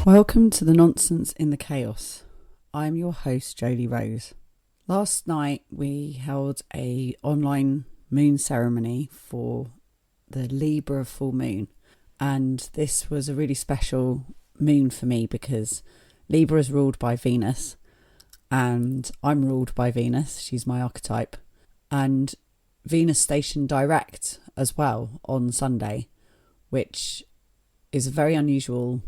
Welcome to the Nonsense in the Chaos. I'm your host, Jolie Rose. Last night we held a online moon ceremony for the Libra full moon, and this was a really special moon for me because Libra is ruled by Venus and I'm ruled by Venus. She's my archetype, and Venus stationed direct as well on Sunday, which is a very unusual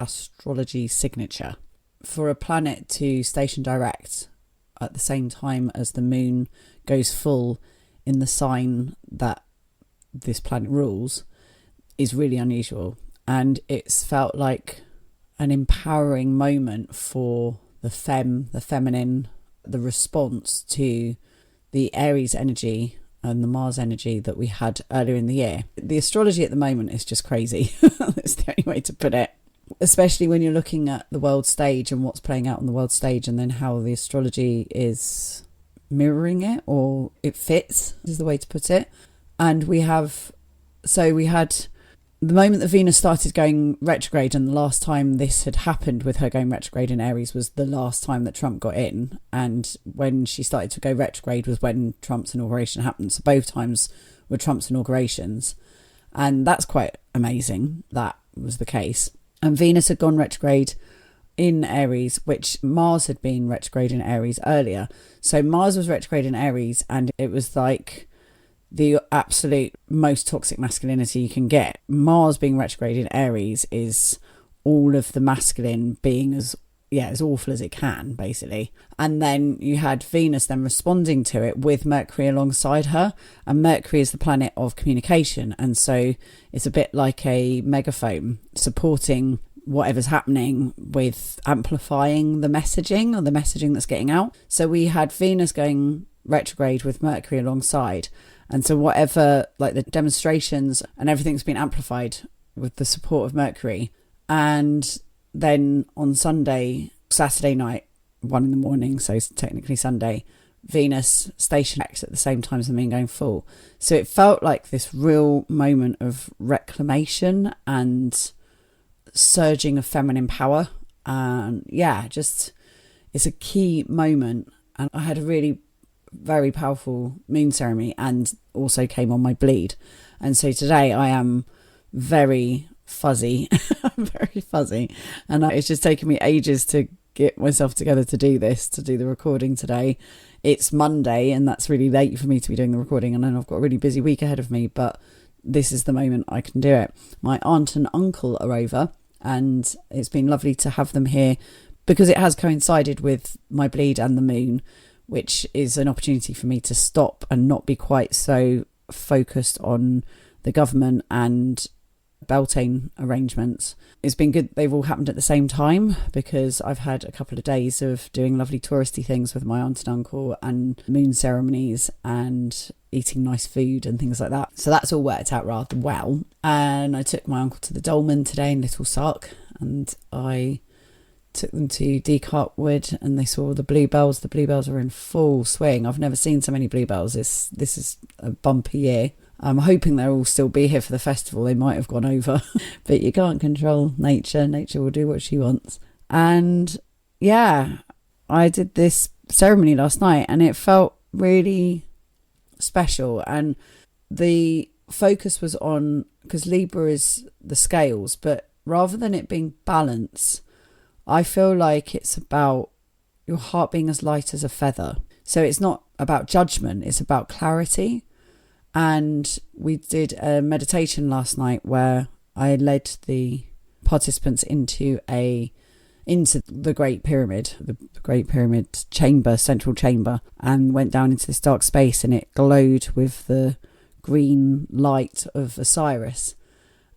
astrology signature for a planet to station direct at the same time as the moon goes full in the sign that this planet rules is really unusual, and it's felt like an empowering moment for the feminine, the response to the Aries energy and the Mars energy that we had earlier in the year. The astrology at the moment is just crazy. That's the only way to put it. Especially when you're looking at the world stage and what's playing out on the world stage, and then how the astrology is mirroring it, or it fits, is the way to put it. And we had the moment that Venus started going retrograde, and the last time this had happened with her going retrograde in Aries was the last time that Trump got in, and when she started to go retrograde was when Trump's inauguration happened. So both times were Trump's inaugurations, and that's quite amazing that was the case. And Venus had gone retrograde in Aries, which Mars had been retrograde in Aries earlier. So Mars was retrograde in Aries, and it was like the absolute most toxic masculinity you can get. Mars being retrograde in Aries is all of the masculine being as awful as it can, basically. And then you had Venus then responding to it with Mercury alongside her, and Mercury is the planet of communication, and so it's a bit like a megaphone supporting whatever's happening with amplifying the messaging, or the messaging that's getting out. So we had Venus going retrograde with Mercury alongside, and so whatever, like the demonstrations and everything's been amplified with the support of Mercury. And then on Saturday night, 1 a.m, so technically Sunday, Venus stationed at the same time as the moon going full. So it felt like this real moment of reclamation and surging of feminine power. And it's a key moment. And I had a really very powerful moon ceremony and also came on my bleed. And so today I am very fuzzy. I'm very fuzzy, and it's just taken me ages to get myself together to do the recording today. It's Monday, and that's really late for me to be doing the recording, and then I've got a really busy week ahead of me, but this is the moment I can do it. My aunt and uncle are over, and it's been lovely to have them here because it has coincided with my bleed and the moon, which is an opportunity for me to stop and not be quite so focused on the government and Beltane arrangements. It's been good they've all happened at the same time, because I've had a couple of days of doing lovely touristy things with my aunt and uncle and moon ceremonies and eating nice food and things like that. So that's all worked out rather well. And I took my uncle to the Dolmen today in Little Sark, and I took them to Decartwood, and they saw the bluebells. The bluebells are in full swing. I've never seen so many bluebells. This is a bumper year. I'm hoping they'll all still be here for the festival. They might have gone over, but you can't control nature. Nature will do what she wants. And I did this ceremony last night, and it felt really special. And the focus was on, because Libra is the scales, but rather than it being balance, I feel like it's about your heart being as light as a feather. So it's not about judgment, it's about clarity. And we did a meditation last night where I led the participants into the Great Pyramid, the Great Pyramid chamber, central chamber, and went down into this dark space, and it glowed with the green light of Osiris.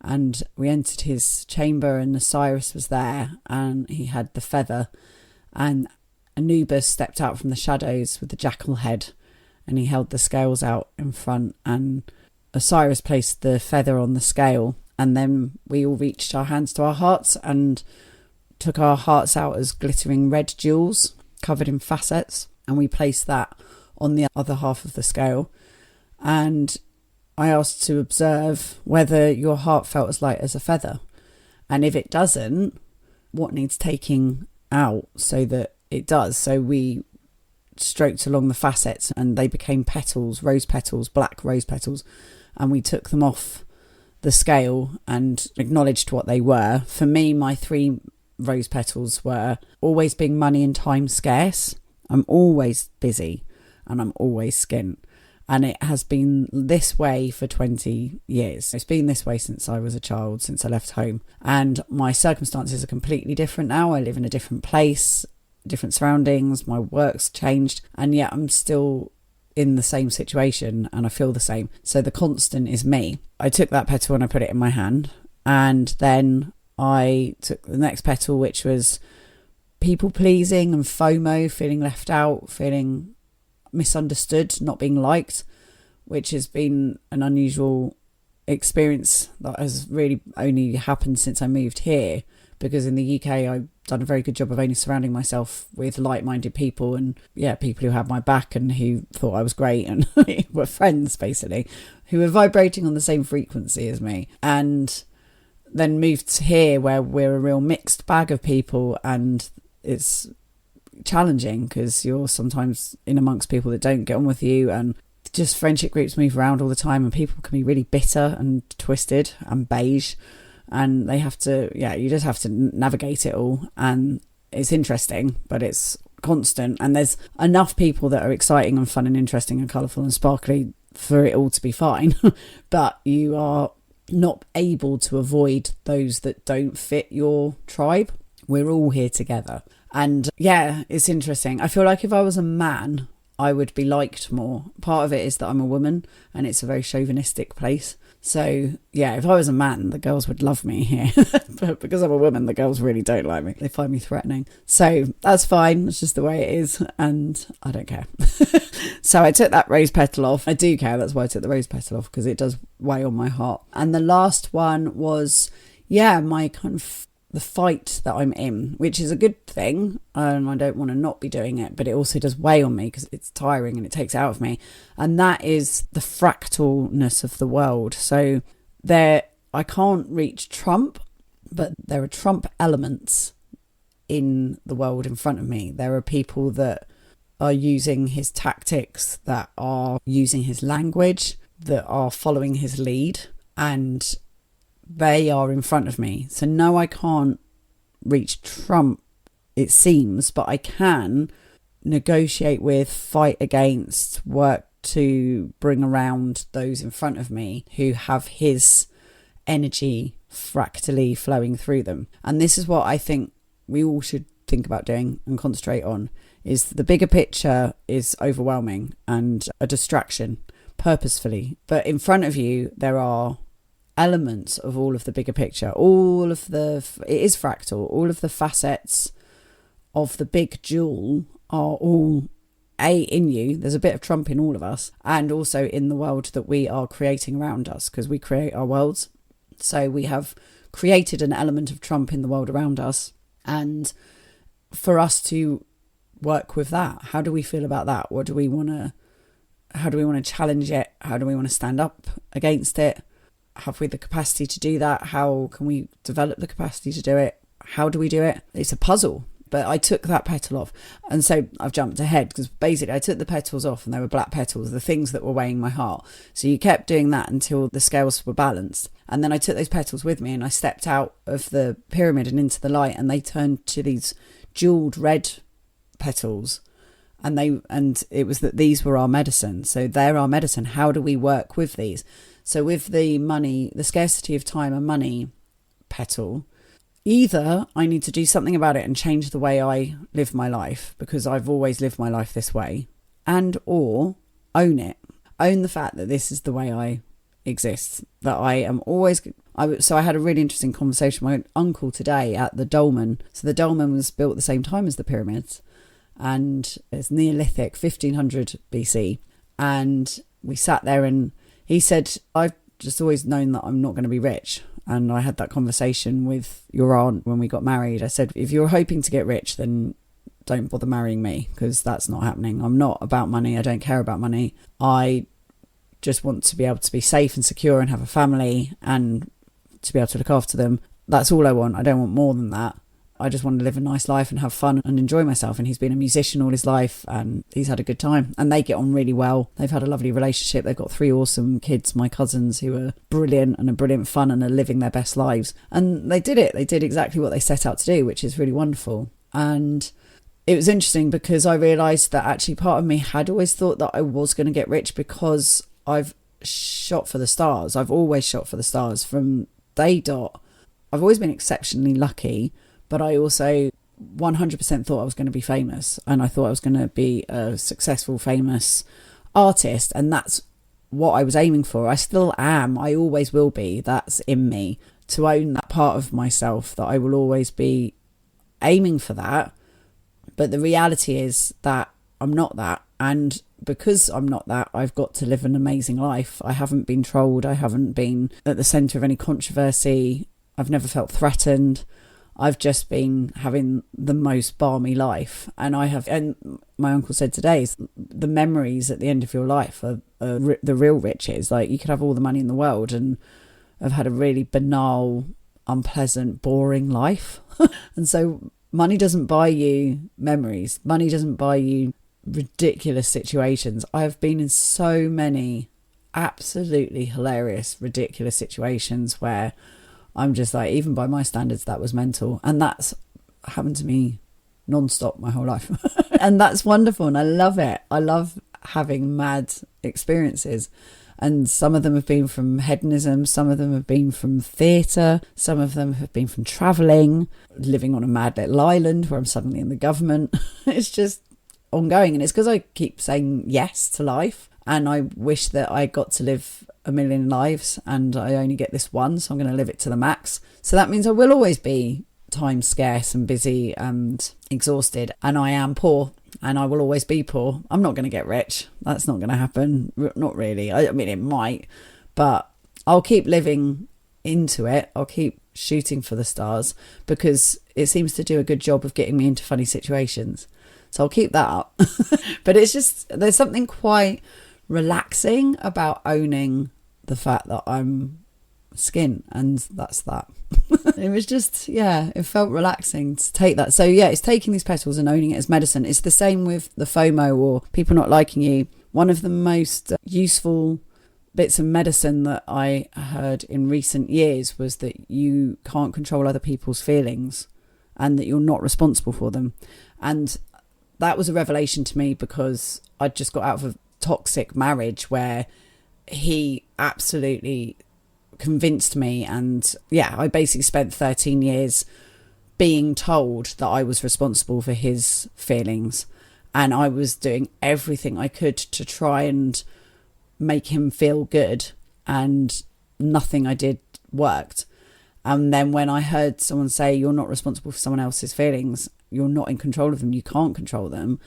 And we entered his chamber, and Osiris was there, and he had the feather, and Anubis stepped out from the shadows with the jackal head, and he held the scales out in front, and Osiris placed the feather on the scale, and then we all reached our hands to our hearts and took our hearts out as glittering red jewels covered in facets, and we placed that on the other half of the scale. And I asked to observe whether your heart felt as light as a feather, and if it doesn't, what needs taking out so that it does. So we stroked along the facets and they became petals, rose petals, black rose petals, and we took them off the scale and acknowledged what they were. For me, my 3 rose petals were always being money and time scarce. I'm always busy and I'm always skint. And it has been this way for 20 years. It's been this way since I was a child, since I left home. And my circumstances are completely different now. I live in a different place, different surroundings, my work's changed, and yet I'm still in the same situation and I feel the same. So the constant is me. I took that petal and I put it in my hand, and then I took the next petal, which was people pleasing and FOMO, feeling left out, feeling misunderstood, not being liked, which has been an unusual experience that has really only happened since I moved here, because in the UK I've done a very good job of only surrounding myself with like-minded people, and people who had my back and who thought I was great and were friends basically, who were vibrating on the same frequency as me. And then moved to here where we're a real mixed bag of people, and it's challenging because you're sometimes in amongst people that don't get on with you, and just friendship groups move around all the time, and people can be really bitter and twisted and beige, and they have to, you just have to navigate it all. And it's interesting, but it's constant, and there's enough people that are exciting and fun and interesting and colourful and sparkly for it all to be fine. But you are not able to avoid those that don't fit your tribe. We're all here together. And it's interesting. I feel like if I was a man, I would be liked more. Part of it is that I'm a woman and it's a very chauvinistic place. So if I was a man, the girls would love me here. But because I'm a woman, the girls really don't like me. They find me threatening. So that's fine. It's just the way it is. And I don't care. So I took that rose petal off. I do care. That's why I took the rose petal off, because it does weigh on my heart. And the last one was, my kind of the fight that I'm in, which is a good thing. I don't want to not be doing it, but it also does weigh on me because it's tiring and it takes it out of me. And that is the fractalness of the world. So I can't reach Trump, but there are Trump elements in the world in front of me. There are people that are using his tactics, that are using his language, that are following his lead, and they are in front of me. So no, I can't reach Trump, it seems, but I can negotiate with, fight against, work to bring around those in front of me who have his energy fractally flowing through them. And this is what I think we all should think about doing and concentrate on, is the bigger picture is overwhelming and a distraction purposefully. But in front of you, there are elements of all of the bigger picture, it is fractal, all of the facets of the big jewel are all in you. There's a bit of Trump in all of us, and also in the world that we are creating around us, because we create our worlds. So we have created an element of Trump in the world around us, and for us to work with that, how do we feel about that? How do we want to challenge it? How do we want to stand up against it? Have we the capacity to do that? How can we develop the capacity to do it? How do we do it? It's a puzzle. But I took that petal off. And so I've jumped ahead, because basically I took the petals off and they were black petals, the things that were weighing my heart. So you kept doing that until the scales were balanced. And then I took those petals with me and I stepped out of the pyramid and into the light, and they turned to these jeweled red petals. And it was that these were our medicine. So they're our medicine. How do we work with these? So with the money, the scarcity of time and money petal, either I need to do something about it and change the way I live my life, because I've always lived my life this way, or own it. Own the fact that this is the way I exist, that I am always... So I had a really interesting conversation with my uncle today at the dolmen. So the dolmen was built at the same time as the pyramids, and it's Neolithic, 1500 BC. And we sat there and he said, I've just always known that I'm not going to be rich. And I had that conversation with your aunt when we got married. I said, if you're hoping to get rich, then don't bother marrying me, because that's not happening. I'm not about money. I don't care about money. I just want to be able to be safe and secure and have a family and to be able to look after them. That's all I want. I don't want more than that. I just want to live a nice life and have fun and enjoy myself. And he's been a musician all his life and he's had a good time. And they get on really well. They've had a lovely relationship. They've got 3 awesome kids, my cousins, who are brilliant and are brilliant fun and are living their best lives. And they did it. They did exactly what they set out to do, which is really wonderful. And it was interesting because I realised that actually part of me had always thought that I was going to get rich because I've shot for the stars. I've always shot for the stars from day dot. I've always been exceptionally lucky, but I also 100% thought I was going to be famous, and I thought I was going to be a successful, famous artist, and that's what I was aiming for. I still am. I always will be. That's in me, to own that part of myself, that I will always be aiming for that. But the reality is that I'm not that, and because I'm not that, I've got to live an amazing life. I haven't been trolled. I haven't been at the centre of any controversy. I've never felt threatened. I've just been having the most balmy life. And my uncle said today, the memories at the end of your life are the real riches. Like, you could have all the money in the world and have had a really banal, unpleasant, boring life. And so money doesn't buy you memories. Money doesn't buy you ridiculous situations. I have been in so many absolutely hilarious, ridiculous situations where I'm just like, even by my standards, that was mental. And that's happened to me non-stop my whole life. And that's wonderful. And I love it. I love having mad experiences. And some of them have been from hedonism. Some of them have been from theatre. Some of them have been from travelling, living on a mad little island where I'm suddenly in the government. It's just ongoing. And it's because I keep saying yes to life. And I wish that I got to live a million lives, and I only get this one, so I'm going to live it to the max. So that means I will always be time scarce and busy and exhausted, and I am poor, and I will always be poor. I'm not going to get rich. That's not going to happen. Not really. I mean, it might, but I'll keep living into it. I'll keep shooting for the stars because it seems to do a good job of getting me into funny situations. So I'll keep that up. But it's just, there's something quite relaxing about owning the fact that I'm skin, and that's that. It was just, it felt relaxing to take that. So it's taking these petals and owning it as medicine. It's the same with the FOMO or people not liking you. One of the most useful bits of medicine that I heard in recent years was that you can't control other people's feelings and that you're not responsible for them. And that was a revelation to me because I'd just got out of a toxic marriage where he absolutely convinced me, and I basically spent 13 years being told that I was responsible for his feelings, and I was doing everything I could to try and make him feel good, and nothing I did worked. And then when I heard someone say, you're not responsible for someone else's feelings, you're not in control of them, you can't control them,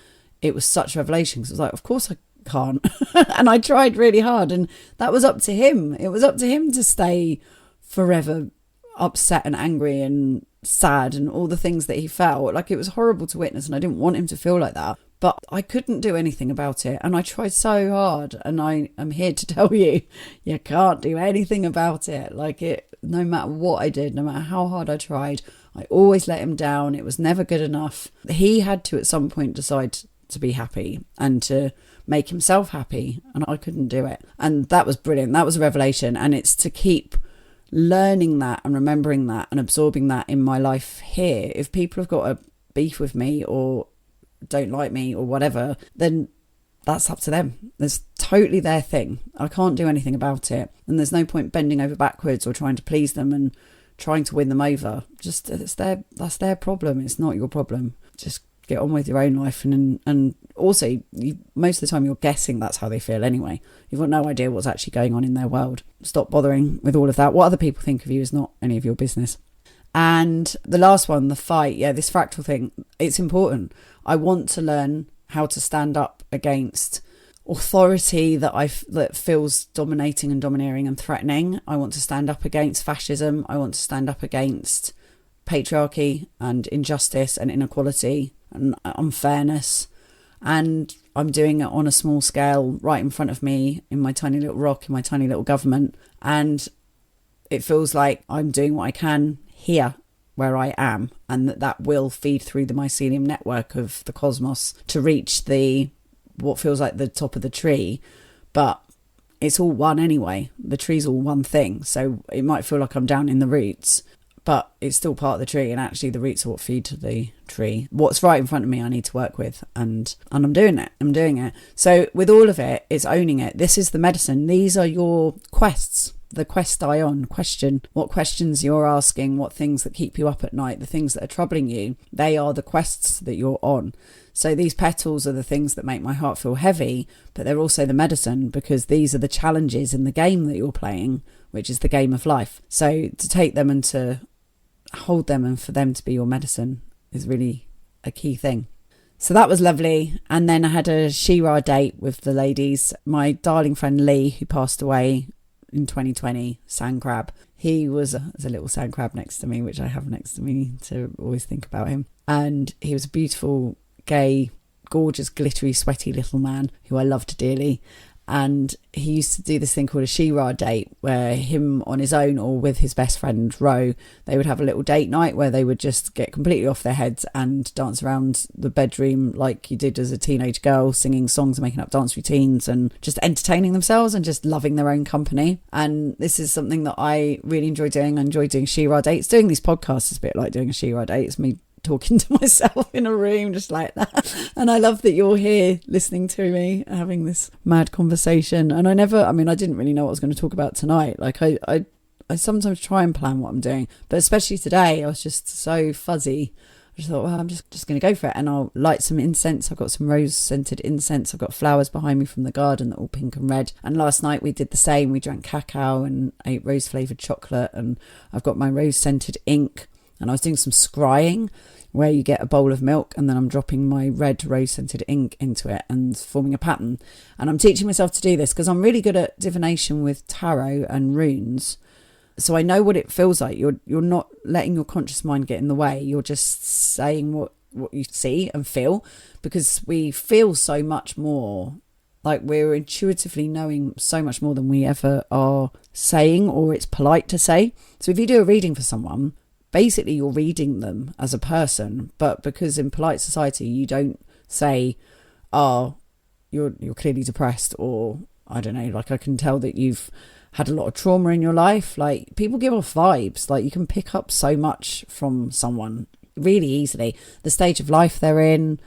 it was such a revelation, because it was like, of course I can't. And I tried really hard, and that was up to him. It was up to him to stay forever upset and angry and sad and all the things that he felt. Like, it was horrible to witness, and I didn't want him to feel like that, but I couldn't do anything about it, and I tried so hard. And I am here to tell you, you can't do anything about it. Like, it, no matter what I did, no matter how hard I tried, I always let him down. It was never good enough. He had to at some point decide to be happy and to make himself happy, and I couldn't do it. And that was brilliant. That was a revelation. And it's to keep learning that and remembering that and absorbing that in my life here. If people have got a beef with me or don't like me or whatever, then that's up to them. It's totally their thing. I can't do anything about it, and there's no point bending over backwards or trying to please them and trying to win them over. Just that's their problem. It's not your problem. Just get on with your own life, and also most of the time you're guessing that's how they feel anyway. You've got no idea what's actually going on in their world. Stop bothering with all of that. What other people think of you is not any of your business. And the last one, the fight, this fractal thing, it's important. I want to learn how to stand up against authority that feels dominating and domineering and threatening. I want to stand up against fascism. I want to stand up against patriarchy and injustice and inequality and unfairness. And I'm doing it on a small scale right in front of me in my tiny little rock, in my tiny little government. And it feels like I'm doing what I can here where I am, and that will feed through the mycelium network of the cosmos to reach what feels like the top of the tree, but it's all one anyway. The tree's all one thing, so it might feel like I'm down in the roots, but it's still part of the tree, and actually the roots are what feed to the tree. What's right in front of me I need to work with, and I'm doing it. So with all of it, it's owning it. This is the medicine. These are your quests. The quest I on. Question what questions you're asking, what things that keep you up at night, the things that are troubling you. They are the quests that you're on. So these petals are the things that make my heart feel heavy, but they're also the medicine, because these are the challenges in the game that you're playing, which is the game of life. So to take them and to hold them and for them to be your medicine is really a key thing. So that was lovely. And then I had a She-Ra date with the ladies. My darling friend Lee, who passed away in 2020, sand crab. He was a little sand crab next to me, which I have next to me to always think about him. And he was a beautiful, gay, gorgeous, glittery, sweaty little man who I loved dearly. And he used to do this thing called a She-Ra date, where him on his own or with his best friend Ro, they would have a little date night where they would just get completely off their heads and dance around the bedroom like you did as a teenage girl, singing songs and making up dance routines and just entertaining themselves and just loving their own company. And this is something that I really enjoy doing. I enjoy doing She-Ra dates. Doing these podcasts is a bit like doing a She-Ra date. It's me talking to myself in a room just like that, and I love that you're here listening to me having this mad conversation. And I didn't really know what I was going to talk about tonight. Like I sometimes try and plan what I'm doing, but especially today I was just so fuzzy. I just thought, well, I'm just going to go for it, and I'll light some incense. I've got some rose scented incense. I've got flowers behind me from the garden that are all pink and red, and last night we did the same. We drank cacao and ate rose flavoured chocolate, and I've got my rose scented ink. And I was doing some scrying, where you get a bowl of milk and then I'm dropping my red rose scented ink into it and forming a pattern. And I'm teaching myself to do this because I'm really good at divination with tarot and runes. So I know what it feels like. You're not letting your conscious mind get in the way. You're just saying what you see and feel, because we feel so much more. Like, we're intuitively knowing so much more than we ever are saying, or it's polite to say. So if you do a reading for someone, basically you're reading them as a person, but because in polite society you don't say, oh, you're clearly depressed, or I don't know, like I can tell that you've had a lot of trauma in your life. Like, people give off vibes. Like, you can pick up so much from someone really easily. The stage of life they're in,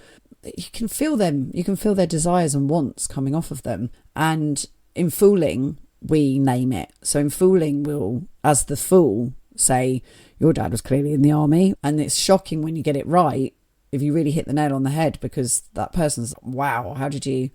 you can feel them. You can feel their desires and wants coming off of them. And in fooling, we name it. So in fooling, we'll, as the fool, say, your dad was clearly in the army. And it's shocking when you get it right, if you really hit the nail on the head, because that person's, wow, how did you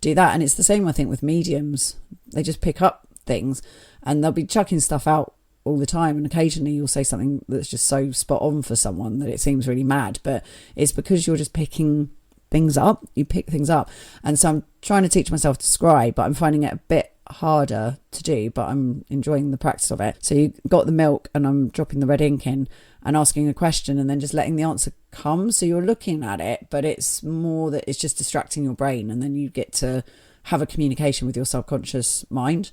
do that? And it's the same, I think, with mediums. They just pick up things and they'll be chucking stuff out all the time, and occasionally you'll say something that's just so spot on for someone that it seems really mad, but it's because you're just picking things up. You pick things up. And so I'm trying to teach myself to scry, but I'm finding it a bit harder to do, but I'm enjoying the practice of it. So you got the milk and I'm dropping the red ink in and asking a question and then just letting the answer come. So you're looking at it, but it's more that it's just distracting your brain, and then you get to have a communication with your subconscious mind.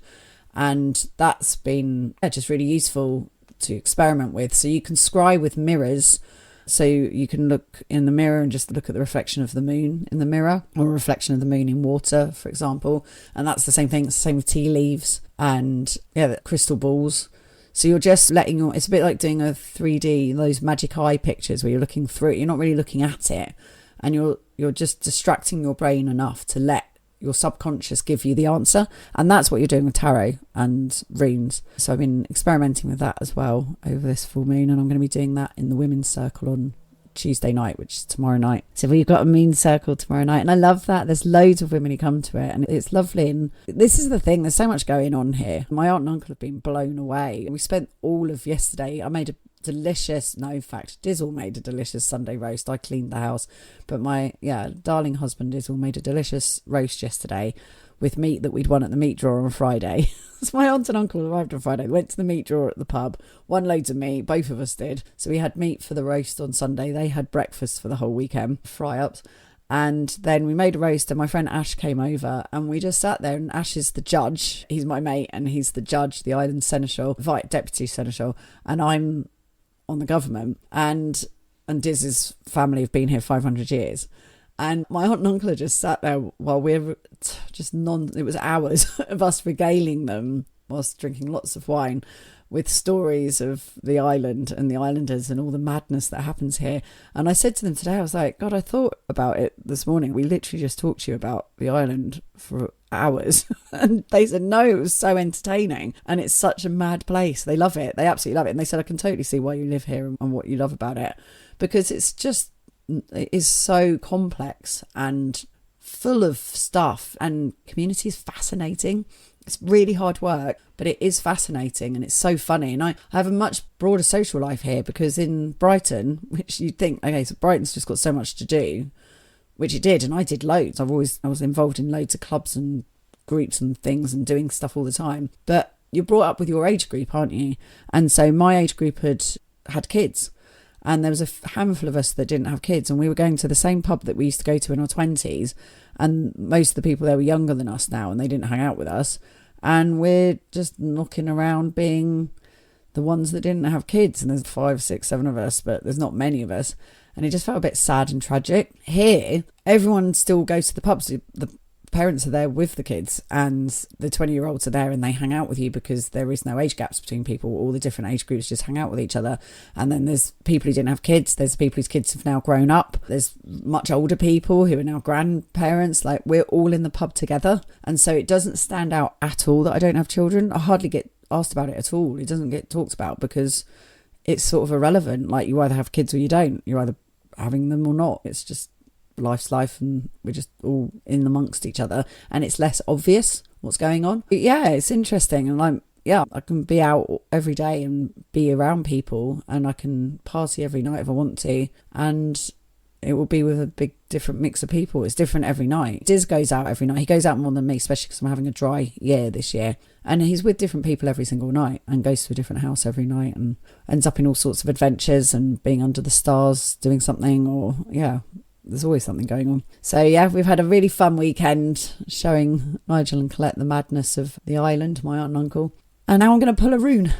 And that's been just really useful to experiment with. So you can scry with mirrors. So you can look in the mirror and just look at the reflection of the moon in the mirror, or a reflection of the moon in water, for example. And that's the same thing. It's the same with tea leaves and the crystal balls. So you're just letting it's a bit like doing a 3D, those magic eye pictures where you're looking through it. You're not really looking at it, and you're just distracting your brain enough to let your subconscious give you the answer. And that's what you're doing with tarot and runes. So I've been experimenting with that as well over this full moon, and I'm going to be doing that in the women's circle on Tuesday night, which is tomorrow night. So we've got a moon circle tomorrow night, and I love that. There's loads of women who come to it, and it's lovely. And this is the thing, there's so much going on here. My aunt and uncle have been blown away. We spent all of yesterday, I made a delicious, no, in fact, Dizzle made a delicious Sunday roast. I cleaned the house, but my darling husband Dizzle made a delicious roast yesterday with meat that we'd won at the meat drawer on Friday. So my aunt and uncle arrived on Friday, went to the meat drawer at the pub, won loads of meat, both of us did. So we had meat for the roast on Sunday. They had breakfast for the whole weekend, fry-ups. And then we made a roast, and my friend Ash came over, and we just sat there, and Ash is the judge. He's my mate, and he's the judge, the island seneschal, deputy seneschal, and I'm on the government. And Diz's family have been here 500 years. And my aunt and uncle had just sat there while we're just it was hours of us regaling them whilst drinking lots of wine with stories of the island and the islanders and all the madness that happens here. And I said to them today, I was like, God, I thought about it this morning. We literally just talked to you about the island for hours. And they said, no, it was so entertaining. And it's such a mad place. They love it. They absolutely love it. And they said, I can totally see why you live here and what you love about it. Because it is so complex and full of stuff, and community is fascinating. It's really hard work, but it is fascinating and it's so funny. And I have a much broader social life here, because in Brighton, which you'd think, okay, so Brighton's just got so much to do, which it did, and I did loads. I was involved in loads of clubs and groups and things and doing stuff all the time. But you're brought up with your age group, aren't you? And so my age group had kids. And there was a handful of us that didn't have kids, and we were going to the same pub that we used to go to in our 20s, and most of the people there were younger than us now, and they didn't hang out with us, and we're just knocking around being the ones that didn't have kids, and there's 5, 6, 7 of us, but there's not many of us, and it just felt a bit sad and tragic. Here, everyone still goes to the pubs. The parents are there with the kids, and the 20-year-olds are there, and they hang out with you because there is no age gaps between people. All the different age groups just hang out with each other. And then there's people who didn't have kids, there's people whose kids have now grown up, there's much older people who are now grandparents. Like, we're all in the pub together, and so it doesn't stand out at all that I don't have children. I hardly get asked about it at all. It doesn't get talked about because it's sort of irrelevant. Like, you either have kids or you don't. You're either having them or not. It's just life's life, and we're just all in amongst each other, and it's less obvious what's going on. But yeah, it's interesting, and I can be out every day and be around people, and I can party every night if I want to, and it will be with a big different mix of people. It's different every night. Diz goes out every night. He goes out more than me, especially because I'm having a dry year this year, and he's with different people every single night and goes to a different house every night and ends up in all sorts of adventures and being under the stars doing something, or there's always something going on. So yeah, we've had a really fun weekend showing Nigel and Colette the madness of the island, my aunt and uncle. And now I'm going to pull a rune.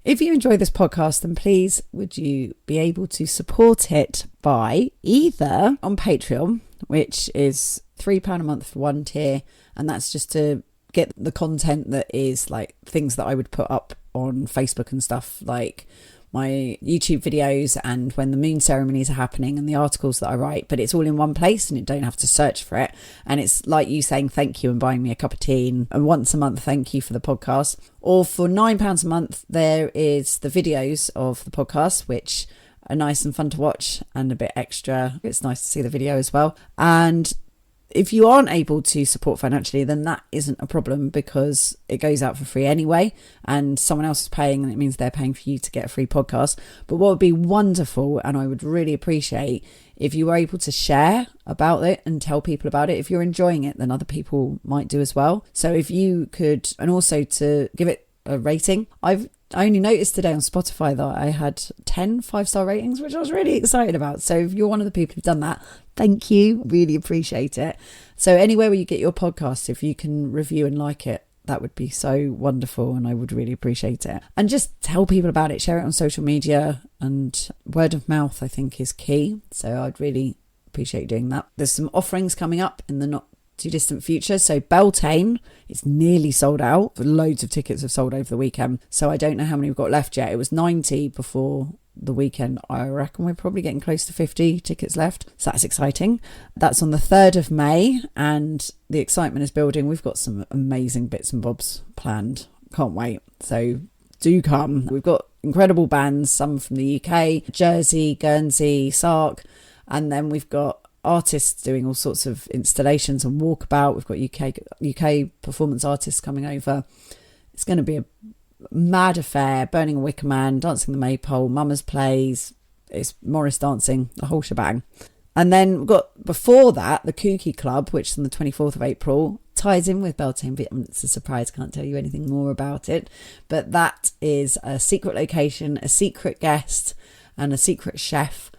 If you enjoy this podcast, then please would you be able to support it by either on Patreon, which is £3 a month for one tier, and that's just to get the content that is like things that I would put up on Facebook and stuff, like my YouTube videos and when the moon ceremonies are happening and the articles that I write, but it's all in one place and you don't have to search for it. And it's like you saying thank you and buying me a cup of tea, and once a month thank you for the podcast. Or for £9 a month, there is the videos of the podcast, which are nice and fun to watch and a bit extra. It's nice to see the video as well. And if you aren't able to support financially, then that isn't a problem, because it goes out for free anyway and someone else is paying, and it means they're paying for you to get a free podcast. But what would be wonderful, and I would really appreciate, if you were able to share about it and tell people about it. If you're enjoying it, then other people might do as well. So if you could, and also to give it a rating. I only noticed today on Spotify that I had 10 5-star ratings, which I was really excited about. So if you're one of the people who've done that, thank you. Really appreciate it. So anywhere where you get your podcast, if you can review and like it, that would be so wonderful, and I would really appreciate it. And just tell people about it, share it on social media, and word of mouth I think is key. So I'd really appreciate doing that. There's some offerings coming up in the not too distant future. So Beltane, it's nearly sold out. Loads of tickets have sold over the weekend, so I don't know how many we've got left yet. It was 90 before the weekend. I reckon we're probably getting close to 50 tickets left, so that's exciting. That's on the 3rd of May, and the excitement is building. We've got some amazing bits and bobs planned. Can't wait. So do come. We've got incredible bands, some from the UK, Jersey, Guernsey, Sark, and then we've got artists doing all sorts of installations and walkabout. We've got UK performance artists coming over. It's going to be a mad affair. Burning a Wicker Man, Dancing the Maypole, Mama's Plays, it's Morris dancing, the whole shebang. And then we've got, before that, the Kooky Club, which is on the 24th of April, ties in with Beltane. It's a surprise, can't tell you anything more about it, but that is a secret location, a secret guest and a secret chef,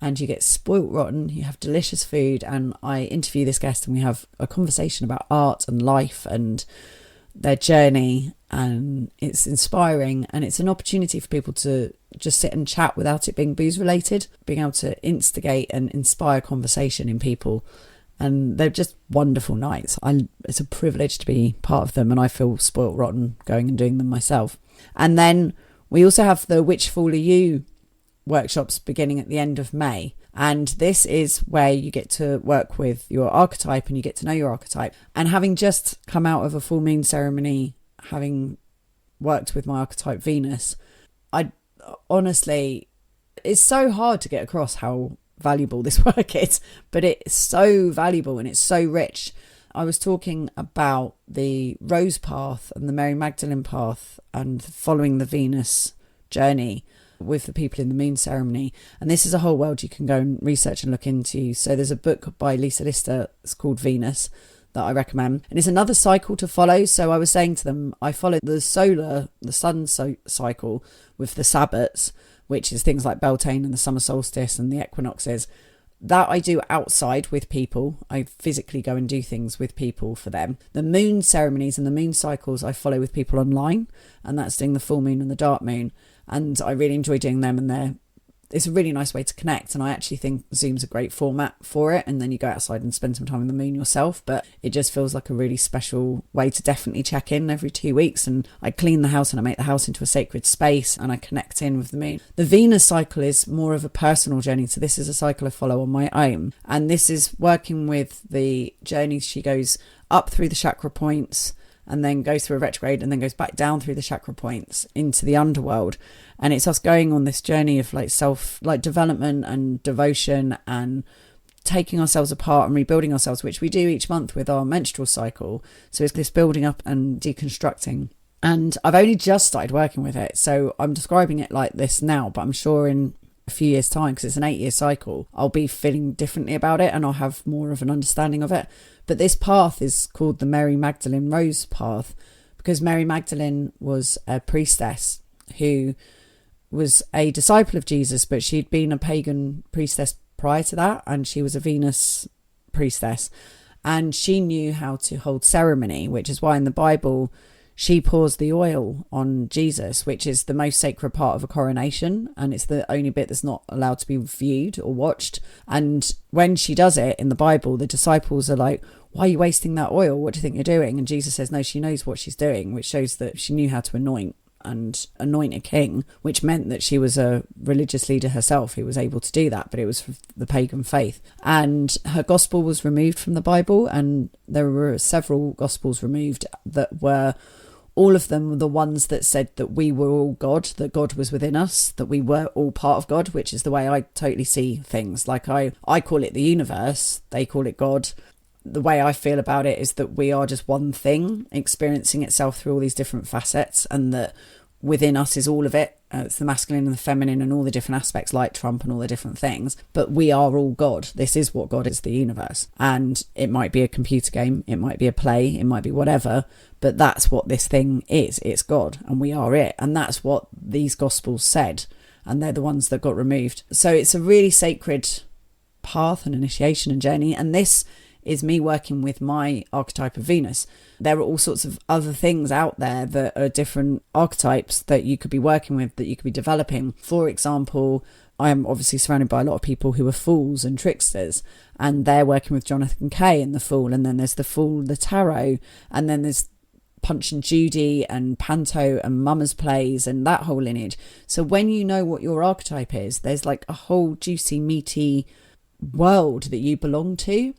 and you get spoilt rotten, you have delicious food, and I interview this guest and we have a conversation about art and life and their journey, and it's inspiring, and it's an opportunity for people to just sit and chat without it being booze related, being able to instigate and inspire conversation in people. And they're just wonderful nights. It's a privilege to be part of them, and I feel spoilt rotten going and doing them myself. And then we also have the Which Fool Are You workshops beginning at the end of May. And this is where you get to work with your archetype and you get to know your archetype. And having just come out of a full moon ceremony, having worked with my archetype Venus, I honestly, it's so hard to get across how valuable this work is, but it's so valuable and it's so rich. I was talking about the Rose path and the Mary Magdalene path and following the Venus journey with the people in the moon ceremony, and this is a whole world you can go and research and look into. So there's a book by Lisa Lister, it's called Venus, that I recommend, and it's another cycle to follow. So I was saying to them, I follow the sun cycle with the Sabbats, which is things like Beltane and the summer solstice and the equinoxes. That I do outside with people. I physically go and do things with people for them. The moon ceremonies and the moon cycles I follow with people online, and that's doing the full moon and the dark moon. And I really enjoy doing them, and it's a really nice way to connect. And I actually think Zoom's a great format for it. And then you go outside and spend some time in the moon yourself. But it just feels like a really special way to definitely check in every 2 weeks. And I clean the house and I make the house into a sacred space and I connect in with the moon. The Venus cycle is more of a personal journey. So this is a cycle I follow on my own. And this is working with the journeys. She goes up through the chakra points and then goes through a retrograde and then goes back down through the chakra points into the underworld. And it's us going on this journey of development and devotion and taking ourselves apart and rebuilding ourselves, which we do each month with our menstrual cycle. So it's this building up and deconstructing. And I've only just started working with it, so I'm describing it like this now, but I'm sure in a few years' time, because it's an 8-year cycle, I'll be feeling differently about it and I'll have more of an understanding of it. But this path is called the Mary Magdalene Rose path because Mary Magdalene was a priestess who was a disciple of Jesus, but she'd been a pagan priestess prior to that, and she was a Venus priestess, and she knew how to hold ceremony, which is why in the Bible she pours the oil on Jesus, which is the most sacred part of a coronation, and it's the only bit that's not allowed to be viewed or watched. And when she does it in the Bible, the disciples are like, why are you wasting that oil? What do you think you're doing? And Jesus says, no, she knows what she's doing, which shows that she knew how to anoint a king, which meant that she was a religious leader herself who was able to do that, but it was for the pagan faith. And her gospel was removed from the Bible, and there were several gospels removed that were, all of them were the ones that said that we were all God, that God was within us, that we were all part of God, which is the way I totally see things. Like I call it the universe, they call it God. The way I feel about it is that we are just one thing experiencing itself through all these different facets, and that within us is all of it. It's the masculine and the feminine and all the different aspects like Trump and all the different things. But we are all God. This is what God is, the universe. And it might be a computer game. It might be a play. It might be whatever. But that's what this thing is. It's God and we are it. And that's what these gospels said. And they're the ones that got removed. So it's a really sacred path and initiation and journey. And this is me working with my archetype of Venus. There are all sorts of other things out there that are different archetypes that you could be working with, that you could be developing. For example, I am obviously surrounded by a lot of people who are fools and tricksters, and they're working with Jonathan Kay in the Fool, and then there's the Fool, the Tarot, and then there's Punch and Judy and Panto and Mama's Plays and that whole lineage. So when you know what your archetype is, there's like a whole juicy, meaty world that you belong to.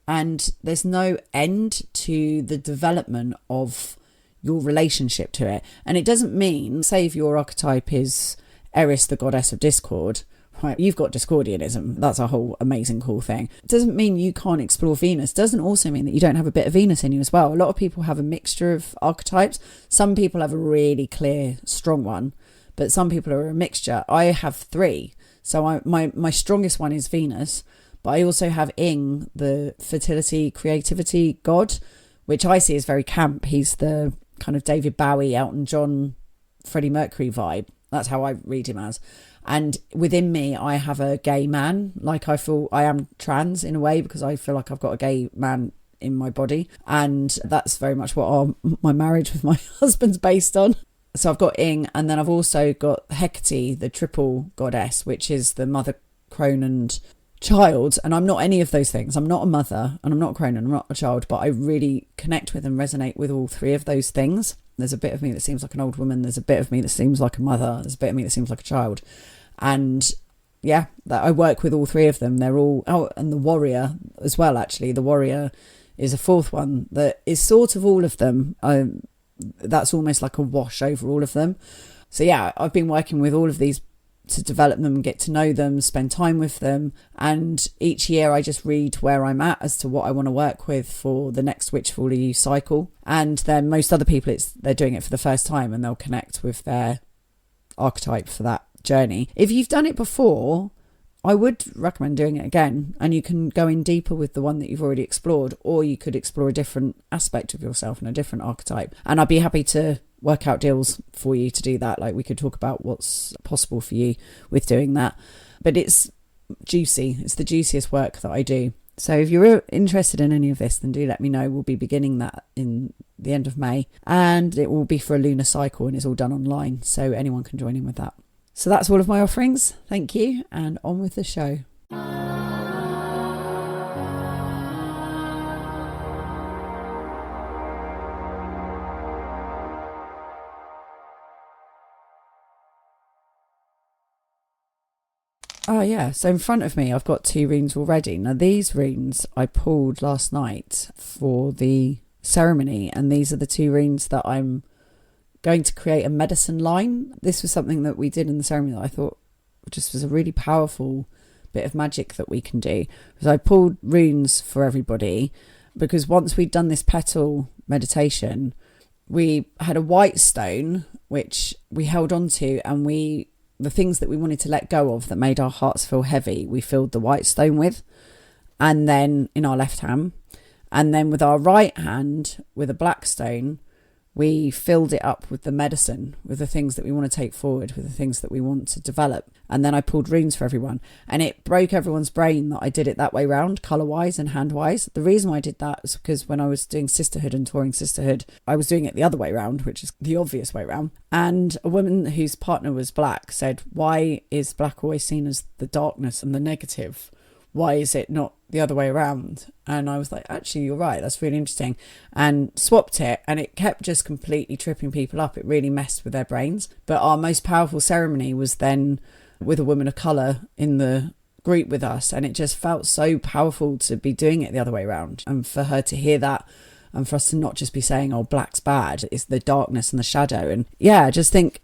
And there's no end to the development of your relationship to it. And it doesn't mean, say if your archetype is Eris, the goddess of discord, right, you've got Discordianism. That's a whole amazing cool thing. It doesn't mean you can't explore Venus. It doesn't also mean that you don't have a bit of Venus in you as well. A lot of people have a mixture of archetypes. Some people have a really clear, strong one, but some people are a mixture. I have 3. So my strongest one is Venus. But I also have Ing, the fertility, creativity god, which I see as very camp. He's the kind of David Bowie, Elton John, Freddie Mercury vibe. That's how I read him as. And within me, I have a gay man. Like, I feel I am trans in a way, because I feel like I've got a gay man in my body. And that's very much what my marriage with my husband's based on. So I've got Ing, and then I've also got Hecate, the triple goddess, which is the mother, crone and child. And I'm not any of those things. I'm not a mother, and I'm not a crone, and I'm not a child, but I really connect with and resonate with all three of those things. There's a bit of me that seems like an old woman. There's a bit of me that seems like a mother. There's a bit of me that seems like a child. And yeah, that I work with all three of them. They're all, and the warrior as well, actually. The warrior is a fourth one that is sort of all of them. That's almost like a wash over all of them. So yeah, I've been working with all of these to develop them, get to know them, spend time with them. And each year I just read where I'm at as to what I want to work with for the next Witchful cycle. And then most other people, they're doing it for the first time, and they'll connect with their archetype for that journey. If you've done it before, I would recommend doing it again, and you can go in deeper with the one that you've already explored, or you could explore a different aspect of yourself and a different archetype. And I'd be happy to work out deals for you to do that. Like, we could talk about what's possible for you with doing that. But it's juicy. It's the juiciest work that I do. So if you're interested in any of this, then do let me know. We'll be beginning that in the end of May, and it will be for a lunar cycle, and it's all done online, so anyone can join in with that. So that's all of my offerings. Thank you, and on with the show. Oh yeah, so in front of me I've got 2 runes already. Now these runes I pulled last night for the ceremony, and these are the 2 runes that I'm going to create a medicine line. This was something that we did in the ceremony that I thought just was a really powerful bit of magic that we can do. So I pulled runes for everybody, because once we'd done this petal meditation, we had a white stone which we held on to, and the things that we wanted to let go of that made our hearts feel heavy, we filled the white stone with, and then in our left hand, and then with our right hand, with a black stone, we filled it up with the medicine, with the things that we want to take forward, with the things that we want to develop. And then I pulled runes for everyone, and it broke everyone's brain that I did it that way round, colour-wise and hand-wise. The reason why I did that was because when I was doing Sisterhood and touring Sisterhood, I was doing it the other way round, which is the obvious way round. And a woman whose partner was black said, why is black always seen as the darkness and the negative? Why is it not the other way around? And I was like, actually, you're right. That's really interesting. And swapped it, and it kept just completely tripping people up. It really messed with their brains. But our most powerful ceremony was then with a woman of colour in the group with us. And it just felt so powerful to be doing it the other way around. And for her to hear that, and for us to not just be saying, oh, black's bad, it's the darkness and the shadow. And yeah, I just think,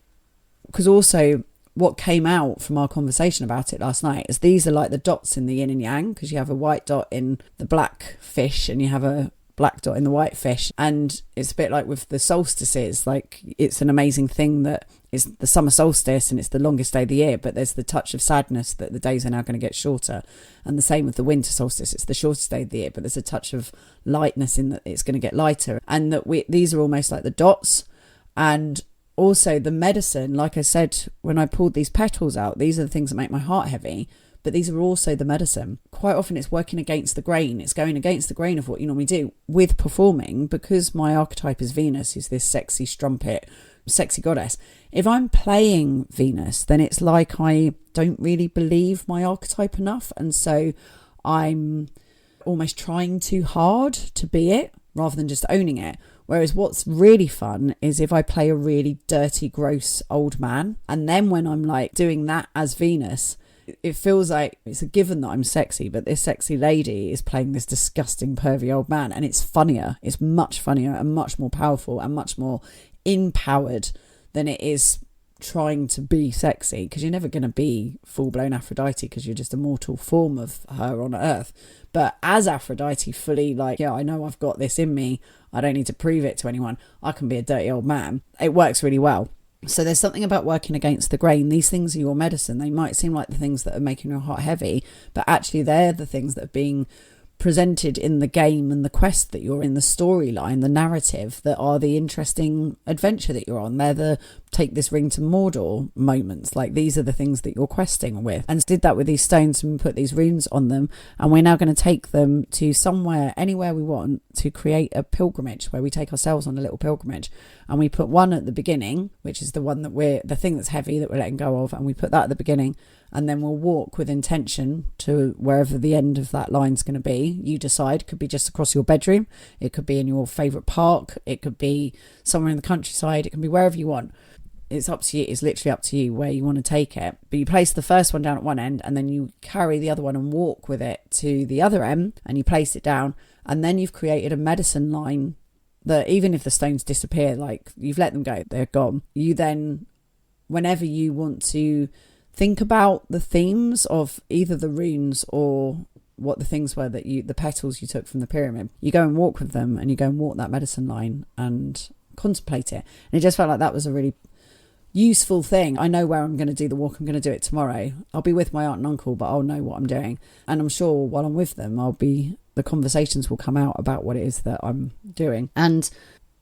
because also what came out from our conversation about it last night is these are like the dots in the yin and yang, because you have a white dot in the black fish and you have a black dot in the white fish. And it's a bit like with the solstices, like it's an amazing thing that is the summer solstice and it's the longest day of the year, but there's the touch of sadness that the days are now going to get shorter. And the same with the winter solstice, it's the shortest day of the year, but there's a touch of lightness in that it's going to get lighter. And that these are almost like the dots. And also the medicine, like I said, when I pulled these petals out, these are the things that make my heart heavy, but these are also the medicine. Quite often it's working against the grain. It's going against the grain of what you normally do with performing, because my archetype is Venus, who's this sexy strumpet, sexy goddess. If I'm playing Venus, then it's like I don't really believe my archetype enough. And so I'm almost trying too hard to be it rather than just owning it. Whereas what's really fun is if I play a really dirty, gross old man. And then when I'm like doing that as Venus, it feels like it's a given that I'm sexy, but this sexy lady is playing this disgusting, pervy old man. And it's funnier. It's much funnier and much more powerful and much more empowered than it is trying to be sexy, because you're never going to be full-blown Aphrodite because you're just a mortal form of her on earth. But as Aphrodite, fully like, yeah, I know I've got this in me, I don't need to prove it to anyone, I can be a dirty old man. It works really well. So there's something about working against the grain. These things are your medicine. They might seem like the things that are making your heart heavy, but actually they're the things that are being presented in the game and the quest that you're in, the storyline, the narrative, that are the interesting adventure that you're on. They're the take this ring to Mordor moments. Like, these are the things that you're questing with. And did that with these stones and put these runes on them. And we're now going to take them to somewhere, anywhere we want, to create a pilgrimage where we take ourselves on a little pilgrimage. And we put one at the beginning, which is the one that the thing that's heavy that we're letting go of. And we put that at the beginning. And then we'll walk with intention to wherever the end of that line's going to be. You decide. It could be just across your bedroom. It could be in your favourite park. It could be somewhere in the countryside. It can be wherever you want. It's up to you. It's literally up to you where you want to take it. But you place the first one down at one end, and then you carry the other one and walk with it to the other end, and you place it down. And then you've created a medicine line that, even if the stones disappear, like, you've let them go, they're gone. You then, whenever you want to think about the themes of either the runes or what the things were that the petals you took from the pyramid, you go and walk with them, and you go and walk that medicine line and contemplate it. And it just felt like that was a really useful thing. I know where I'm going to do the walk. I'm going to do it tomorrow. I'll be with my aunt and uncle, but I'll know what I'm doing. And I'm sure while I'm with them, the conversations will come out about what it is that I'm doing. And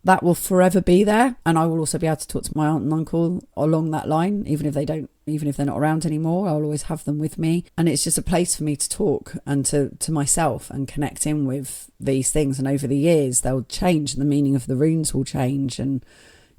that will forever be there. And I will also be able to talk to my aunt and uncle along that line, even if they're not around anymore. I'll always have them with me. And it's just a place for me to talk and to myself and connect in with these things. And over the years, they'll change, and the meaning of the runes will change. And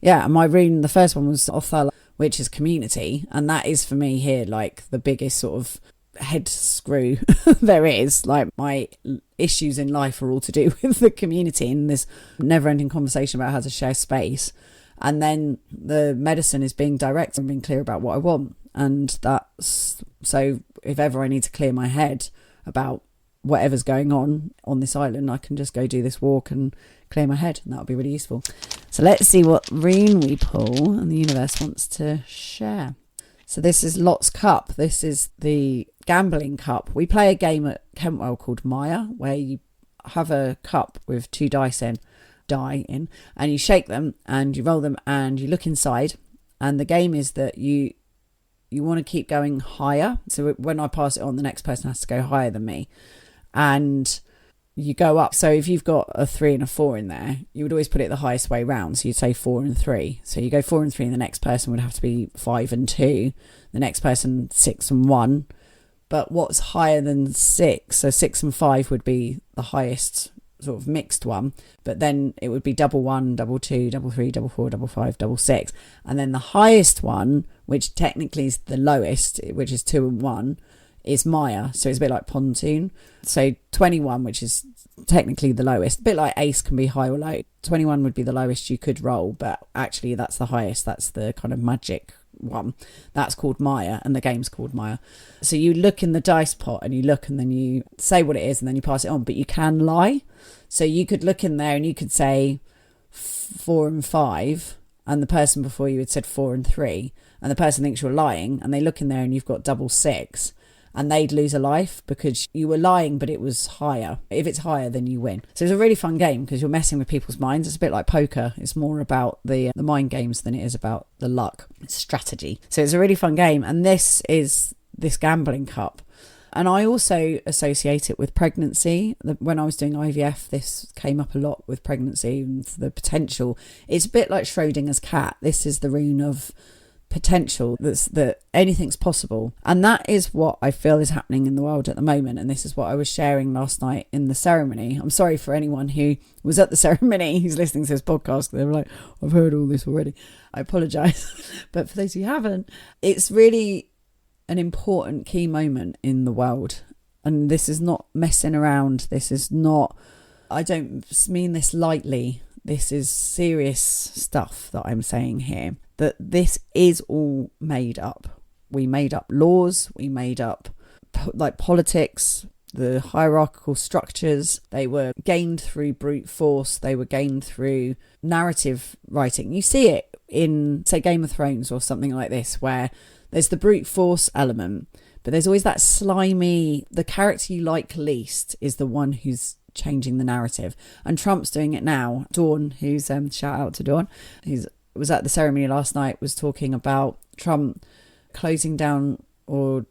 yeah, my rune, the first one was Othala, which is community. And that is for me here, like, the biggest sort of head screw there is. Like, my issues in life are all to do with the community and this never-ending conversation about how to share space. And then the medicine is being direct and being clear about what I want. And that's, so if ever I need to clear my head about whatever's going on this island, I can just go do this walk and clear my head, and that'll be really useful. So let's see what rune we pull and the universe wants to share. So this is Lot's Cup. This is the gambling cup. We play a game at Kentwell called Maya, where you have a cup with two die in, and you shake them and you roll them and you look inside. And the game is that you want to keep going higher. So when I pass it on, the next person has to go higher than me. And you go up. So if you've got a 3 and a 4 in there, you would always put it the highest way round. So you'd say 4 and 3. So you go 4 and 3, and the next person would have to be 5 and 2. The next person 6 and 1. But what's higher than 6? So 6 and 5 would be the highest sort of mixed one. But then it would be double 1, double 2, double 3, double 4, double 5, double 6. And then the highest one, which technically is the lowest, which is 2 and 1, is Maya. So it's a bit like pontoon. So 21, which is technically the lowest, a bit like ace can be high or low. 21 would be the lowest you could roll, but actually that's the highest. That's the kind of magic one. That's called Maya, and the game's called Maya. So you look in the dice pot and you look, and then you say what it is, and then you pass it on, but you can lie. So you could look in there and you could say 4 and 5, and the person before you had said 4 and 3, and the person thinks you're lying, and they look in there and you've got double 6, and they'd lose a life because you were lying, but it was higher. If it's higher, then you win. So it's a really fun game because you're messing with people's minds. It's a bit like poker. It's more about the mind games than it is about the luck. It's strategy. So it's a really fun game. And this is this gambling cup. And I also associate it with pregnancy. When I was doing IVF, this came up a lot with pregnancy and the potential. It's a bit like Schrodinger's cat. This is the rune of potential, that anything's possible. And that is what I feel is happening in the world at the moment. And this is what I was sharing last night in the ceremony. I'm sorry for anyone who was at the ceremony who's listening to this podcast. They were like, I've heard all this already. I apologise. But for those who haven't, it's really an important key moment in the world. And this is not messing around. This is not, I don't mean this lightly. This is serious stuff that I'm saying here. That this is all made up. We made up laws, we made up like politics, the hierarchical structures. They were gained through brute force, they were gained through narrative writing. You see it in, say, Game of Thrones or something like this, where there's the brute force element, but there's always that slimy, the character you like least is the one who's changing the narrative. And Trump's doing it now. Dawn, who's shout out to Dawn, who's was at the ceremony last night, was talking about Trump closing down or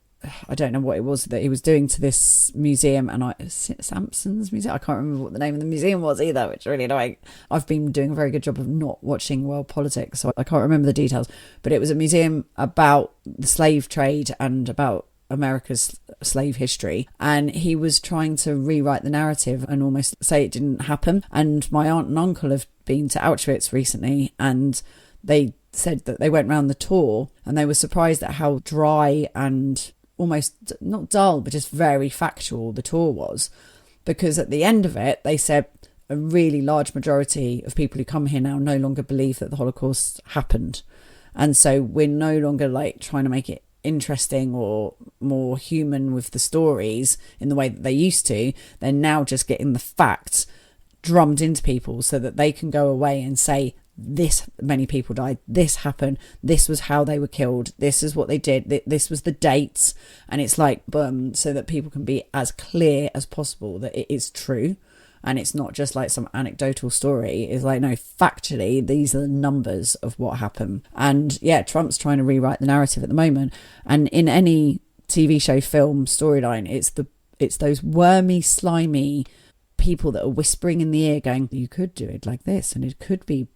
I don't know what it was that he was doing to this museum, and Sampson's Museum, I can't remember what the name of the museum was either, which is really annoying. I've been doing a very good job of not watching world politics, so I can't remember the details, but it was a museum about the slave trade and about America's slave history, and he was trying to rewrite the narrative and almost say it didn't happen. And my aunt and uncle have been to Auschwitz recently, and they said that they went round the tour and they were surprised at how dry and almost not dull, but just very factual the tour was, because at the end of it they said a really large majority of people who come here now no longer believe that the Holocaust happened, and so we're no longer like trying to make it interesting or more human with the stories in the way that they used to. They're now just getting the facts drummed into people so that they can go away and say, this many people died, this happened, this was how they were killed, this is what they did, this was the dates, and it's like boom, so that people can be as clear as possible that it is true and it's not just like some anecdotal story. It's like, no, factually these are the numbers of what happened. And yeah, Trump's trying to rewrite the narrative at the moment, and in any TV show, film, storyline, it's those wormy, slimy people that are whispering in the ear going, you could do it like this and it could be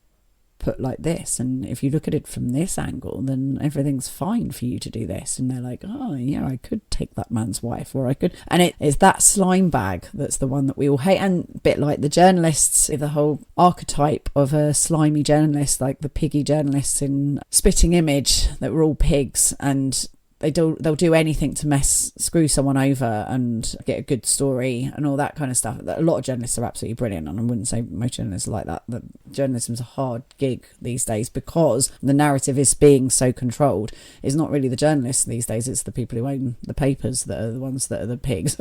put like this, and if you look at it from this angle then everything's fine for you to do this. And they're like, oh yeah, I could take that man's wife, or I could, and it's that slime bag that's the one that we all hate. And a bit like the journalists, the whole archetype of a slimy journalist, like the piggy journalists in Spitting Image, that were all pigs, and they'll do anything to screw someone over and get a good story and all that kind of stuff. A lot of journalists are absolutely brilliant, and I wouldn't say most journalists are like that. The journalism's a hard gig these days because the narrative is being so controlled. It's not really the journalists these days, it's the people who own the papers that are the ones that are the pigs.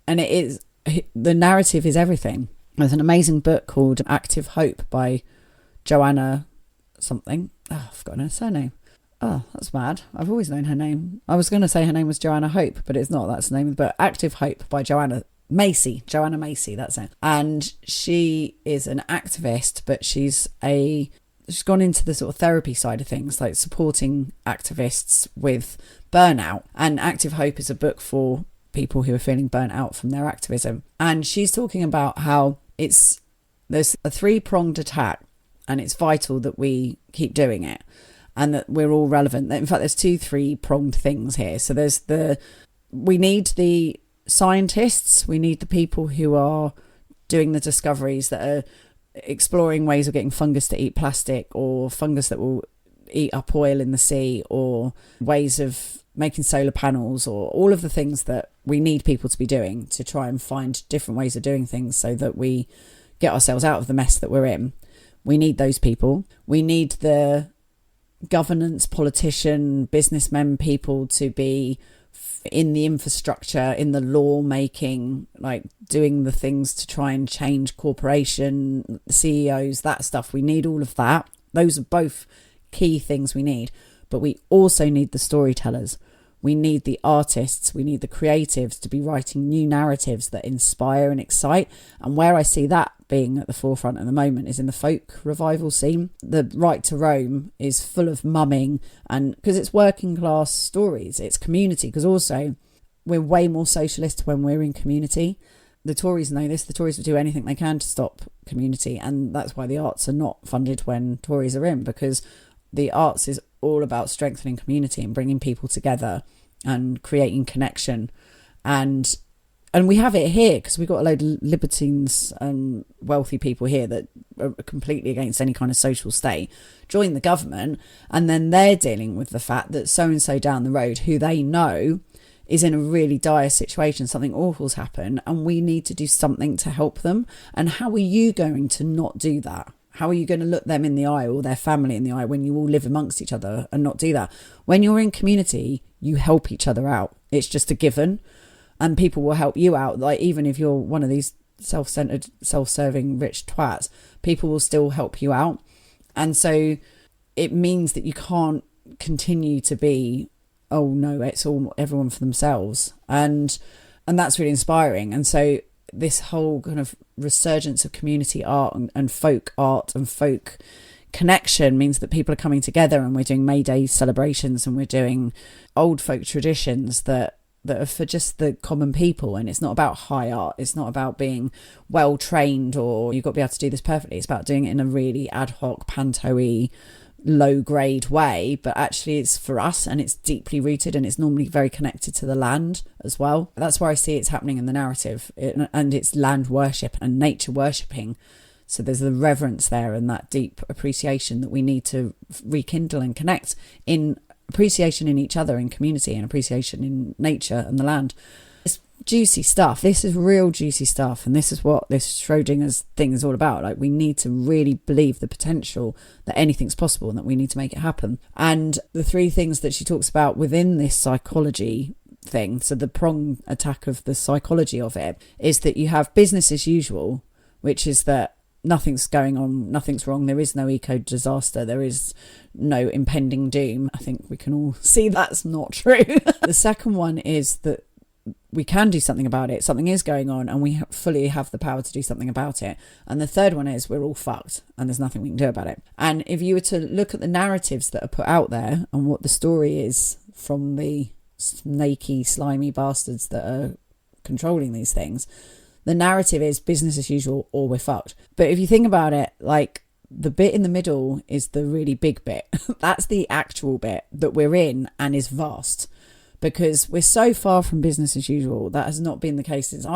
And the narrative is everything. There's an amazing book called Active Hope by Joanna something. Oh, I've forgotten her surname. Oh, that's bad. I've always known her name. I was going to say her name was Joanna Hope, but it's not. That's the name of the book. Active Hope by Joanna Macy, that's it. And she is an activist, but she's gone into the sort of therapy side of things, like supporting activists with burnout. And Active Hope is a book for people who are feeling burnt out from their activism. And she's talking about how there's a 3-pronged attack, and it's vital that we keep doing it, and that we're all relevant. In fact, there's 2 3-pronged things here. So we need the scientists, we need the people who are doing the discoveries that are exploring ways of getting fungus to eat plastic, or fungus that will eat up oil in the sea, or ways of making solar panels, or all of the things that we need people to be doing to try and find different ways of doing things so that we get ourselves out of the mess that we're in. We need those people. We need the governance, politician, businessmen, people to be in the infrastructure, in the law making, like doing the things to try and change corporation, CEOs, that stuff. We need all of that. Those are both key things we need. But we also need the storytellers. We need the artists, we need the creatives to be writing new narratives that inspire and excite. And where I see that being at the forefront at the moment is in the folk revival scene. The Right to Roam is full of mumming, and because it's working class stories, it's community, because also we're way more socialist when we're in community. The Tories know this. The Tories will do anything they can to stop community, and that's why the arts are not funded when Tories are in, because the arts is all about strengthening community and bringing people together and creating connection. And we have it here because we've got a load of libertines and wealthy people here that are completely against any kind of social state, join the government, and then they're dealing with the fact that so-and-so down the road who they know is in a really dire situation, something awful's happened, and we need to do something to help them. And how are you going to not do that? How are you going to look them in the eye, or their family in the eye, when you all live amongst each other, and not do that? When you're in community, you help each other out. It's just a given, and people will help you out. Like, even if you're one of these self-centered, self-serving rich twats, people will still help you out. And so it means that you can't continue to be, oh no, it's all everyone for themselves. And that's really inspiring. And so this whole kind of resurgence of community art and folk connection means that people are coming together, and we're doing May Day celebrations, and we're doing old folk traditions that are for just the common people. And it's not about high art. It's not about being well trained or you've got to be able to do this perfectly. It's about doing it in a really ad hoc, panto-y, low grade way, but actually it's for us, and it's deeply rooted, and it's normally very connected to the land as well. That's where I see it's happening in the narrative, and it's land worship and nature worshipping. So there's the reverence there and that deep appreciation that we need to rekindle and connect in appreciation in each other, in community, and appreciation in nature and the land. It's juicy stuff. This is real juicy stuff, and this is what this Schrodinger's thing is all about. Like, we need to really believe the potential that anything's possible and that we need to make it happen. And the 3 things that she talks about within this psychology thing, so the prong attack of the psychology of it, is that you have business as usual, which is that nothing's going on, nothing's wrong, there is no eco disaster, there is no impending doom. I think we can all see that's not true. The second one is that we can do something about it, something is going on, and we fully have the power to do something about it. And the third one is we're all fucked and there's nothing we can do about it. And if you were to look at the narratives that are put out there and what the story is from the snaky, slimy bastards that are controlling these things, the narrative is business as usual or we're fucked. But if you think about it, like, the bit in the middle is the really big bit. That's the actual bit that we're in and is vast, because we're so far from business as usual. That has not been the case since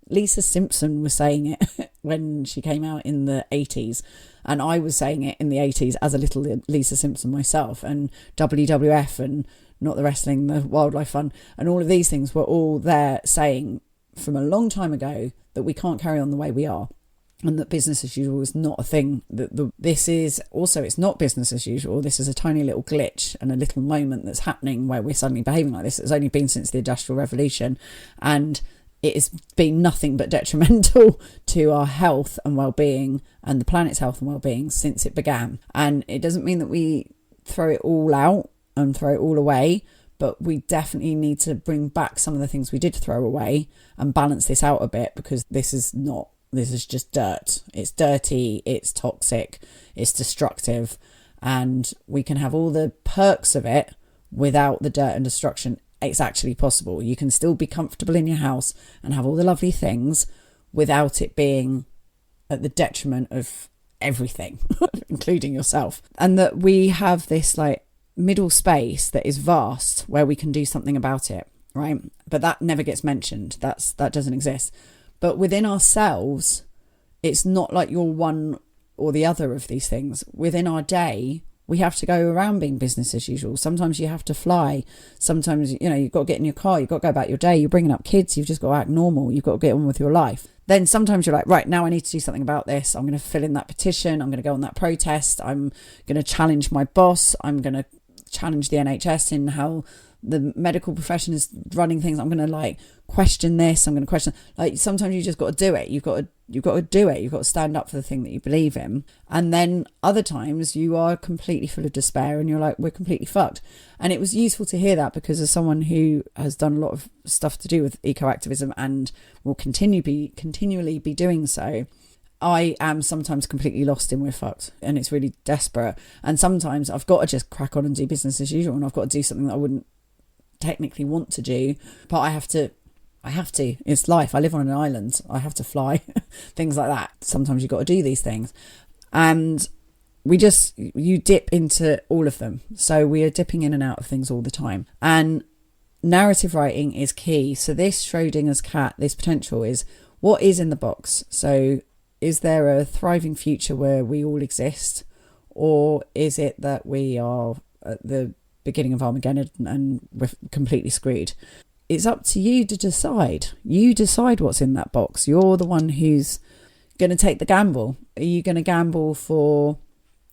Lisa Simpson was saying it when she came out in the 80s, and I was saying it in the 80s as a little Lisa Simpson myself, and WWF and Not the Wrestling, the Wildlife Fund, and all of these things were all there saying from a long time ago that we can't carry on the way we are, and that business as usual is not a thing. This is also, it's not business as usual. This is a tiny little glitch and a little moment that's happening where we're suddenly behaving like this. It's only been since the Industrial Revolution, and it has been nothing but detrimental to our health and well-being and the planet's health and well-being since it began. And it doesn't mean that we throw it all out and throw it all away, but we definitely need to bring back some of the things we did throw away and balance this out a bit, because this is just dirt. It's dirty, it's toxic, it's destructive, and we can have all the perks of it without the dirt and destruction. It's actually possible. You can still be comfortable in your house and have all the lovely things without it being at the detriment of everything, including yourself. And that we have this like middle space that is vast where we can do something about it, right? But that never gets mentioned. That doesn't exist. But within ourselves, it's not like you're one or the other of these things. Within our day, we have to go around being business as usual. Sometimes you have to fly. Sometimes, you've got to get in your car. You've got to go about your day. You're bringing up kids. You've just got to act normal. You've got to get on with your life. Then sometimes you're like, right, now I need to do something about this. I'm going to fill in that petition. I'm going to go on that protest. I'm going to challenge my boss. I'm going to challenge the NHS in how the medical profession is running things. I'm going to question this. I'm going to question, sometimes you just got to do it. You've got to do it. You've got to stand up for the thing that you believe in. And then other times you are completely full of despair and you're like, we're completely fucked. And it was useful to hear that, because as someone who has done a lot of stuff to do with eco-activism and will continually be doing so, I am sometimes completely lost in we're fucked, and it's really desperate. And sometimes I've got to just crack on and do business as usual, and I've got to do something that I wouldn't technically want to do, but I have to. It's life. I live on an island. I have to fly. Things like that. Sometimes you've got to do these things. And you dip into all of them. So we are dipping in and out of things all the time. And narrative writing is key. So this Schrodinger's cat, this potential is what is in the box. So is there a thriving future where we all exist? Or is it that we are at the beginning of Armageddon and we're completely screwed? It's up to you to decide. You decide what's in that box. You're the one who's going to take the gamble. Are you going to gamble for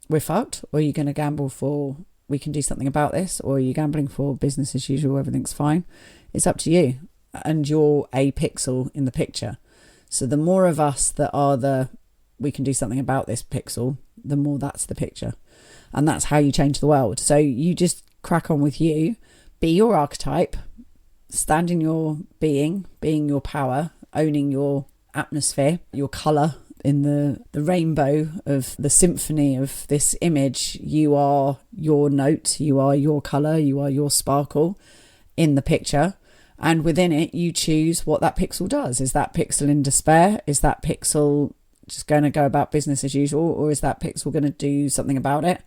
we're fucked? Or are you going to gamble for we can do something about this? Or are you gambling for business as usual, everything's fine? It's up to you. And you're a pixel in the picture. So the more of us that are the we can do something about this pixel, the more that's the picture. And that's how you change the world. So you just crack on with you. Be your archetype. Stand in your being your power, owning your atmosphere, your colour the rainbow of the symphony of this image, you are your note, you are your colour, you are your sparkle in the picture. And within it, you choose what that pixel does. Is that pixel in despair? Is that pixel just going to go about business as usual? Or is that pixel going to do something about it?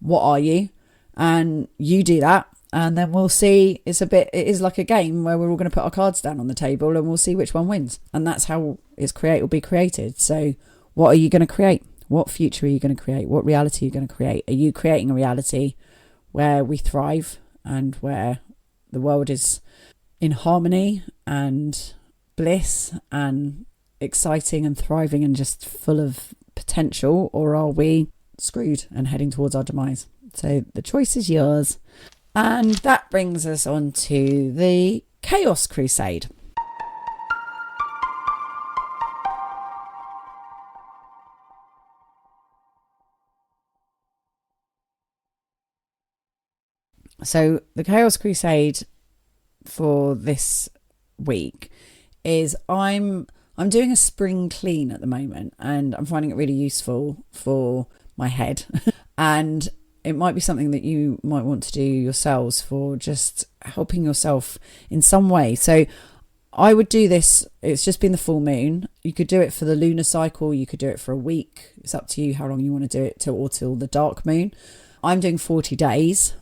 What are you? And you do that. And then we'll see. It is like a game where we're all going to put our cards down on the table and we'll see which one wins. And that's how will be created. So what are you going to create? What future are you going to create? What reality are you going to create? Are you creating a reality where we thrive and where the world is in harmony and bliss and exciting and thriving and just full of potential? Or are we screwed and heading towards our demise? So the choice is yours. And that brings us on to the Chaos Crusade. So the Chaos Crusade for this week is I'm doing a spring clean at the moment, and I'm finding it really useful for my head. And it might be something that you might want to do yourselves for just helping yourself in some way. So I would do this. It's just been the full moon. You could do it for the lunar cycle. You could do it for a week. It's up to you how long you want to do it till the dark moon. I'm doing 40 days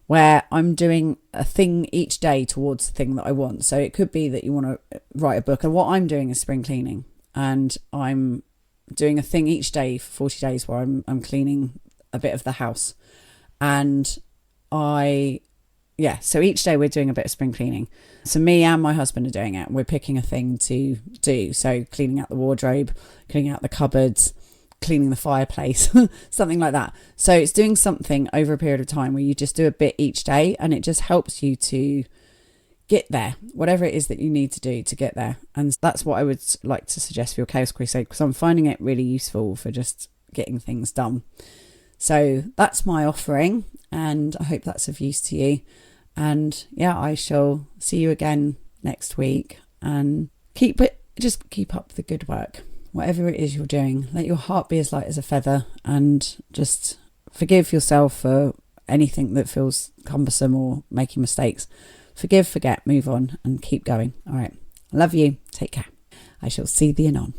where I'm doing a thing each day towards the thing that I want. So it could be that you want to write a book. And what I'm doing is spring cleaning. And I'm doing a thing each day for 40 days where I'm cleaning a bit of the house. And so each day we're doing a bit of spring cleaning. So me and my husband are doing it. We're picking a thing to do. So cleaning out the wardrobe, cleaning out the cupboards, cleaning the fireplace, something like that. So it's doing something over a period of time where you just do a bit each day, and it just helps you to get there, whatever it is that you need to do to get there. And that's what I would like to suggest for your Chaos Crusade, because I'm finding it really useful for just getting things done. So that's my offering, and I hope that's of use to you. And yeah, I shall see you again next week, and keep up the good work. Whatever it is you're doing, let your heart be as light as a feather, and just forgive yourself for anything that feels cumbersome or making mistakes. Forgive, forget, move on, and keep going. All right. I love you. Take care. I shall see thee anon.